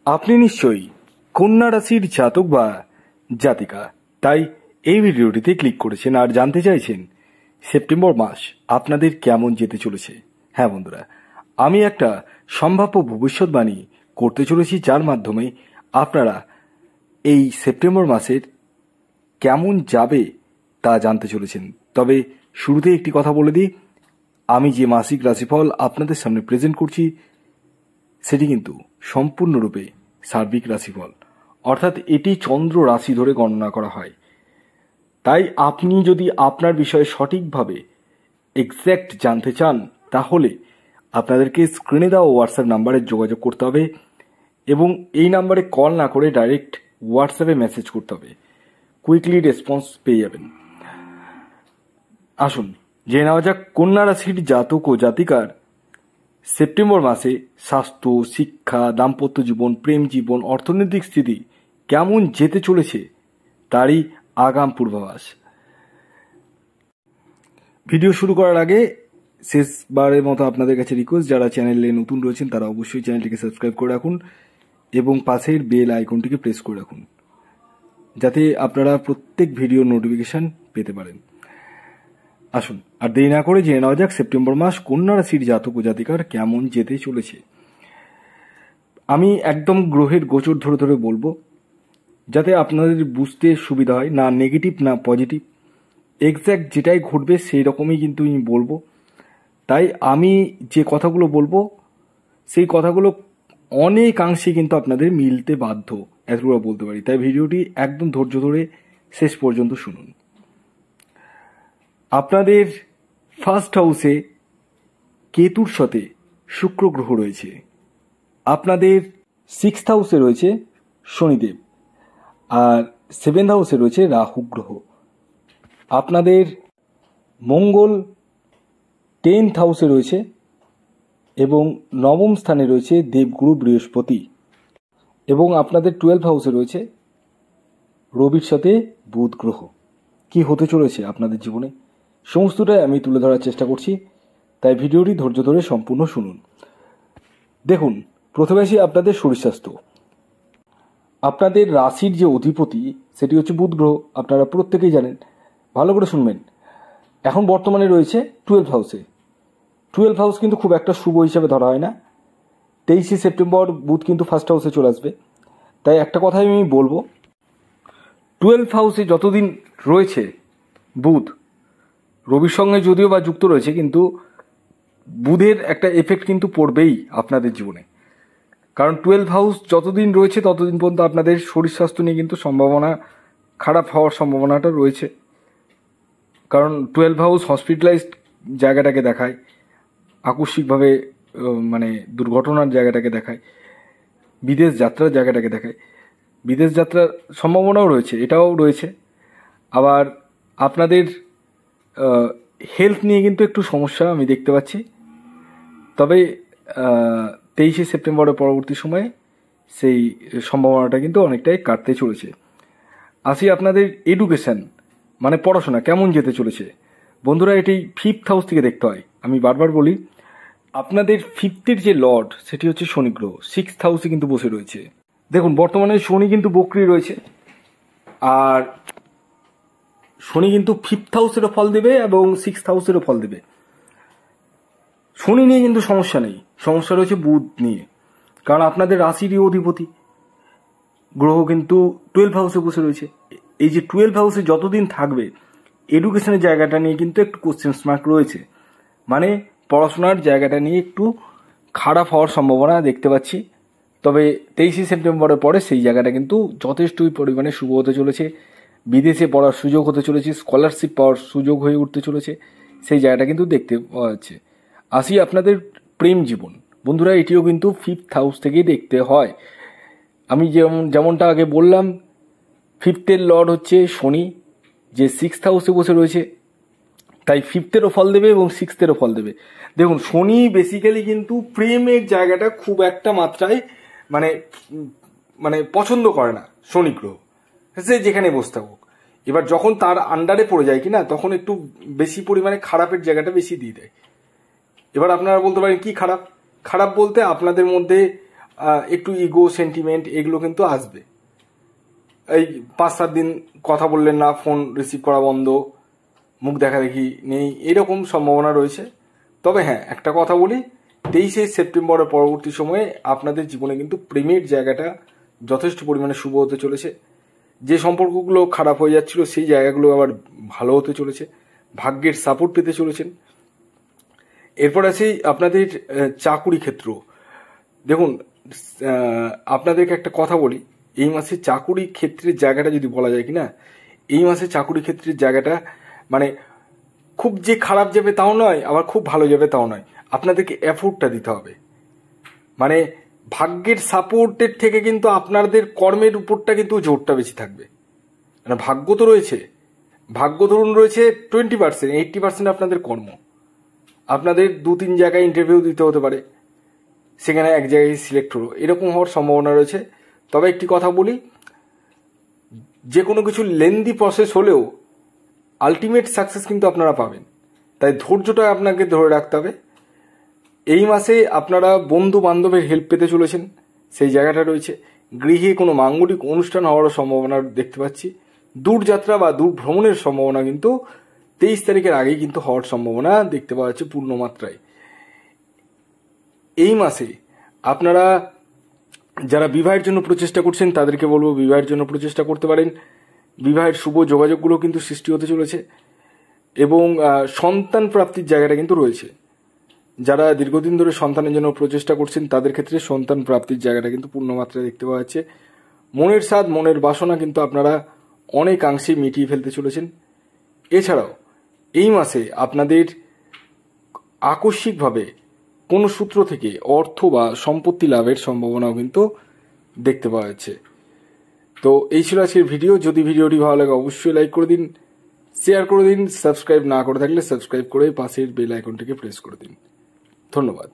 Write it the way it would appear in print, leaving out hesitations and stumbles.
আপনি নিশ্চয়ই কন্যা রাশির জাতক বা জাতিকা, তাই এই ভিডিওটিতে ক্লিক করেছেন আর জানতে চাইছেন সেপ্টেম্বর মাস আপনাদের কেমন যেতে চলেছে। হ্যাঁ বন্ধুরা, আমি একটা সম্ভাব্য ভবিষ্যৎবাণী করতে চলেছি, যার মাধ্যমে আপনারা এই সেপ্টেম্বর মাসের কেমন যাবে তা জানতে চলেছেন। তবে শুরুতে একটি কথা বলে দিই, আমি যে মাসিক রাশিফল আপনাদের সামনে প্রেজেন্ট করছি সেটি কিন্তু সম্পূর্ণরূপে সার্বিক রাশিফল, অর্থাৎ এটি চন্দ্র রাশি ধরে গণনা করা হয়। তাই আপনি যদি আপনার বিষয়ে সঠিকভাবে এক্স্যাক্ট জানতে চান তাহলে আপনাদেরকে স্ক্রিনে দেওয়া হোয়াটসঅ্যাপ নাম্বারে যোগাযোগ করতে হবে এবং এই নাম্বারে কল না করে ডাইরেক্ট হোয়াটসঅ্যাপে মেসেজ করতে হবে, কুইকলি রেসপন্স পেয়ে যাবেন। আসুন জেনে নেওয়া যাক কন্যা রাশির জাতক ও জাতিকার সেপ্টেম্বর মাসে স্বাস্থ্য, শিক্ষা, দাম্পত্য জীবন, প্রেম জীবন, অর্থনৈতিক স্থিতি কেমন যেতে চলেছে তারই আগাম পূর্বাভাস। ভিডিও শুরু করার আগে শেষবারের মতো আপনাদের কাছে রিকোয়েস্ট, যারা চ্যানেলে নতুন রয়েছেন তারা অবশ্যই চ্যানেলটিকে সাবস্ক্রাইব করে রাখুন এবং পাশের বেল আইকনটিকে প্রেস করে রাখুন, যাতে আপনারা প্রত্যেক ভিডিওর নোটিফিকেশন পেতে পারেন। আসুন আর দেরি না করে জেনে নেওয়া যাক সেপ্টেম্বর মাস কন্যা রাশির জাতক ও জাতিকার কেমন যেতে চলেছে। আমি একদম গ্রহের গোচর ধরে ধরে বলবো, যাতে আপনাদের বুঝতে সুবিধা হয়, না নেগেটিভ না পজিটিভ, এক্স্যাক্ট যেটাই ঘটবে সেই রকমই কিন্তু আমি বলবো। তাই আমি যে কথাগুলো বলবো সেই কথাগুলো অনেকাংশে কিন্তু আপনাদের মিলতে বাধ্য, এতগুলো বলতে পারি। তাই ভিডিওটি একদম ধৈর্য ধরে শেষ পর্যন্ত শুনুন। আপনাদের ফার্স্ট হাউসে কেতুর সাথে শুক্র গ্রহ রয়েছে, আপনাদের সিক্সথ হাউসে রয়েছে শনিদেব, আর সেভেন্থ হাউসে রয়েছে রাহু গ্রহ। আপনাদের মঙ্গল 10th হাউসে রয়েছে এবং নবম স্থানে রয়েছে দেবগুরু বৃহস্পতি, এবং আপনাদের 12th হাউসে রয়েছে রবির সাথে বুধ গ্রহ। কি হতে চলেছে আপনাদের জীবনে সমস্তটাই আমি তুলে ধরার চেষ্টা করছি, তাই ভিডিওটি ধৈর্য ধরে সম্পূর্ণ শুনুন। দেখুন, প্রথমে আসি আপনাদের শরীর স্বাস্থ্য। আপনাদের রাশির যে অধিপতি সেটি হচ্ছে বুধ গ্রহ, আপনারা প্রত্যেকেই জানেন। ভালো করে শুনবেন। এখন বর্তমানে রয়েছে 12th হাউসে। 12th হাউস কিন্তু খুব একটা শুভ হিসাবে ধরা হয় না। 23শে সেপ্টেম্বর বুধ কিন্তু ফার্স্ট হাউসে চলে আসবে। তাই একটা কথাই আমি বলবো, 12th হাউসে যতদিন রয়েছে বুধ, রবির সঙ্গে যদিও বা যুক্ত রয়েছে, কিন্তু বুধের একটা এফেক্ট কিন্তু পড়বেই আপনাদের জীবনে। কারণ 12th হাউস যতদিন রয়েছে ততদিন পর্যন্ত আপনাদের শরীর স্বাস্থ্য নিয়ে কিন্তু সম্ভাবনা খারাপ হওয়ার সম্ভাবনাটা রয়েছে। কারণ 12th হাউস হসপিটালাইজড জায়গাটাকে দেখায়, আকস্মিকভাবে মানে দুর্ঘটনার জায়গাটাকে দেখায়, বিদেশ যাত্রার জায়গাটাকে দেখায়। বিদেশ যাত্রার সম্ভাবনাও রয়েছে, এটাও রয়েছে। আবার আপনাদের হেলথ নিয়ে কিন্তু একটু সমস্যা আমি দেখতে পাচ্ছি। তবে 23শে সেপ্টেম্বরের পরবর্তী সময়ে সেই সম্ভাবনাটা কিন্তু অনেকটাই কাটতে চলেছে। আসি আপনাদের এডুকেশন, মানে পড়াশোনা কেমন যেতে চলেছে। বন্ধুরা, এটি 5th হাউস থেকে দেখতে হয়। আমি বারবার বলি, আপনাদের 5th-এর যে লর্ড সেটি হচ্ছে শনি গ্রহ, 6th হাউসে কিন্তু বসে রয়েছে। দেখুন, বর্তমানে শনি কিন্তু বক্রী রয়েছে, আর শনি কিন্তু 5th হাউসেরও ফল দেবে এবং 6th হাউসেরও ফল দেবে। শনি নিয়ে কিন্তু সমস্যা নেই, সমস্যা রয়েছে বুধ নিয়ে। কারণ আপনাদের রাশিরই অধিপতি গ্রহ কিন্তু 12th হাউসে বসে রয়েছে। এই যে 12th হাউসে যতদিন থাকবে, এডুকেশনের জায়গাটা নিয়ে কিন্তু একটু কোশ্চেন মার্ক রয়েছে, মানে পড়াশোনার জায়গাটা নিয়ে একটু খারাপ হওয়ার সম্ভাবনা দেখতে পাচ্ছি। তবে 23শে সেপ্টেম্বরের পরে সেই জায়গাটা কিন্তু যথেষ্টই পরিমাণে শুভ হতে চলেছে। বিদেশে পড়ার সুযোগ হতে চলেছে, স্কলারশিপ পাওয়ার সুযোগ হয়ে উঠতে চলেছে, সেই জায়গাটা কিন্তু দেখতে পাওয়া যাচ্ছে। আসি আপনাদের প্রেম জীবন। বন্ধুরা, এটিও কিন্তু 5th হাউস থেকেই দেখতে হয়। আমি যেমনটা আগে বললাম, 5th-এর লর্ড হচ্ছে শনি, যে 6th হাউসে বসে রয়েছে, তাই 5th-এরও ফল দেবে এবং 6th-এরও ফল দেবে। দেখুন, শনি বেসিক্যালি কিন্তু প্রেমের জায়গাটা খুব একটা মাত্রায় মানে পছন্দ করে না শনি গ্রহ, সে যেখানে বসে থাকুক। এবার যখন তার আন্ডারে পড়ে যায় কিনা, তখন একটু বেশি পরিমাণে খারাপের জায়গাটা বেশি দিয়ে দেয়। এবার আপনারা বলতে পারেন কি খারাপ? খারাপ বলতে আপনাদের মধ্যে একটু ইগো সেন্টিমেন্ট এগুলো কিন্তু আসবে। এই 5-7 দিন কথা বললেন না, ফোন রিসিভ করা বন্ধ, মুখ দেখা দেখি নেই, এরকম সম্ভাবনা রয়েছে। তবে হ্যাঁ, একটা কথা বলি, 23শে সেপ্টেম্বরের পরবর্তী সময়ে আপনাদের জীবনে কিন্তু প্রেমের জায়গাটা যথেষ্ট পরিমাণে শুভ হতে চলেছে। যে সম্পর্কগুলো খারাপ হয়ে যাচ্ছিল সেই জায়গাগুলো আবার ভালো হতে চলেছে, ভাগ্যের সাপোর্ট পেতে চলেছেন। এরপর আছে আপনাদের চাকুরি ক্ষেত্র। দেখুন, আপনাদেরকে একটা কথা বলি, এই মাসে চাকুরি ক্ষেত্রের জায়গাটা যদি বলা যায় কিনা, এই মাসে চাকুরি ক্ষেত্রের জায়গাটা মানে খুব যে খারাপ যাবে তাও নয়, আবার খুব ভালো যাবে তাও নয়। আপনাদেরকে এফোর্টটা দিতে হবে। মানে ভাগ্যের সাপোর্টের থেকে কিন্তু আপনাদের কর্মের উপরটা কিন্তু জোরটা বেশি থাকবে। মানে ভাগ্য তো রয়েছে, ভাগ্য ধরুন রয়েছে 20%, 80% আপনাদের কর্ম। আপনাদের 2-3 জায়গায় ইন্টারভিউ দিতে হতে পারে, সেখানে এক জায়গায় সিলেক্ট হলো, এরকম হওয়ার সম্ভাবনা রয়েছে। তবে একটি কথা বলি, যে কোনো কিছু লেন্দি প্রসেস হলেও আলটিমেট সাকসেস কিন্তু আপনারা পাবেন। তাই ধৈর্যটা আপনাকে ধরে রাখতে হবে। এই মাসে আপনারা বন্ধু বান্ধবের হেল্প পেতে চলেছেন, সেই জায়গাটা রয়েছে। গৃহে কোনো মাঙ্গলিক অনুষ্ঠান হওয়ার সম্ভাবনা দেখতে পাচ্ছি। দূরযাত্রা বা দূর ভ্রমণের সম্ভাবনা কিন্তু 23 তারিখের আগেই কিন্তু হওয়ার সম্ভাবনা দেখতে পাওয়া যাচ্ছে পূর্ণমাত্রায়। এই মাসে আপনারা যারা বিবাহের জন্য প্রচেষ্টা করছেন তাদেরকে বলবো বিবাহের জন্য প্রচেষ্টা করতে পারেন। বিবাহের শুভ যোগাযোগগুলো কিন্তু সৃষ্টি হতে চলেছে এবং সন্তান প্রাপ্তির জায়গাটা কিন্তু রয়েছে। যারা দীর্ঘদিন ধরে সন্তানের জন্য প্রচেষ্টা করছেন তাদের ক্ষেত্রে সন্তান প্রাপ্তির জায়গাটা কিন্তু পূর্ণমাত্রায় দেখতে পাওয়া যাচ্ছে। মনের স্বাদ, মনের বাসনা কিন্তু আপনারা অনেকাংশেই মিটিয়ে ফেলতে চলেছেন। এছাড়াও এই মাসে আপনাদের আকস্মিকভাবে কোনো সূত্র থেকে অর্থ বা সম্পত্তি লাভের সম্ভাবনাও কিন্তু দেখতে পাওয়া যাচ্ছে। তো এই ছিল আজকের ভিডিও। যদি ভিডিওটি ভালো লাগে অবশ্যই লাইক করে দিন, শেয়ার করে দিন, সাবস্ক্রাইব না করে থাকলে সাবস্ক্রাইব করে পাশের বেল আইকনটিকে প্রেস করে দিন। ধন্যবাদ।